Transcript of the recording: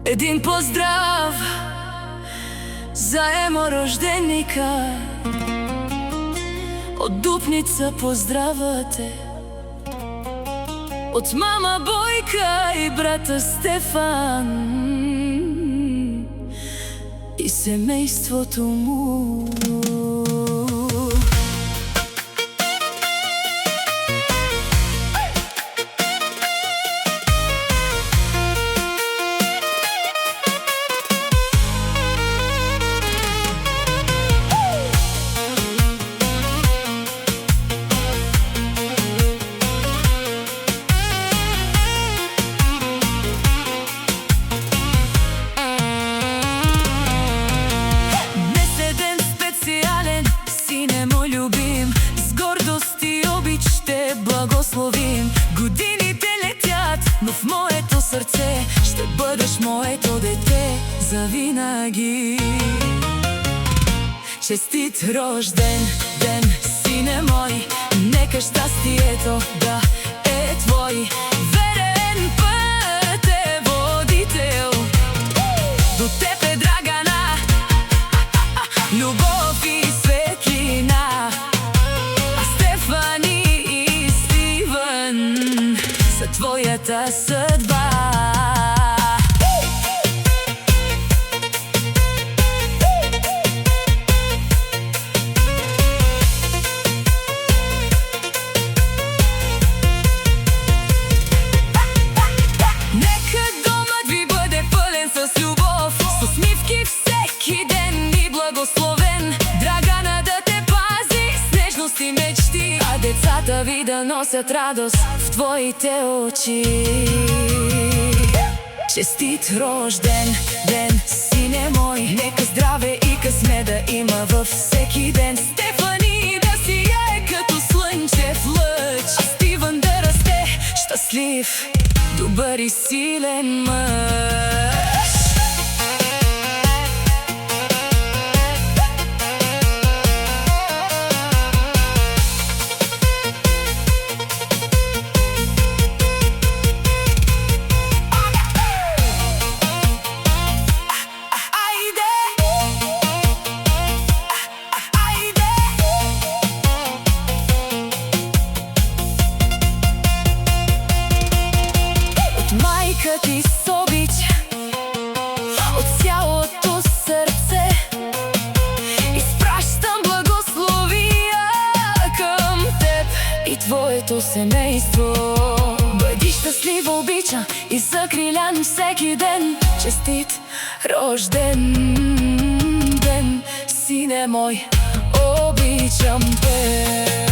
Един поздрав за еморожденика од Дупница поздравате, од мама Бојка и брата Стефан и семејството му. Годините летят, но в моето сърце ще бъдеш моето дете завинаги. Честит рожден ден, сине мой, нека щастието да е твой. Верен пътеводител до теб е Драгана, любов и светлина. Твоята съдба. Нека домът ви бъде пълен с любов, с усмивки всеки ден и благословен. Драгана да те пази с нежност и мечти, а децата ви да носят радост в твоите очи. Честит рожден ден, сине мой, нека здраве и късмет да има във всеки ден. Стефани да сияе като слънчев лъч, а Стивън да расте щастлив, добър и силен мъж. Майка ти с обич от цялото сърце изпращам благословия към теб и твоето семейство. Бъди щастлива, обича и закрилян всеки ден. Честит рожден ден, сине мой, обичам те.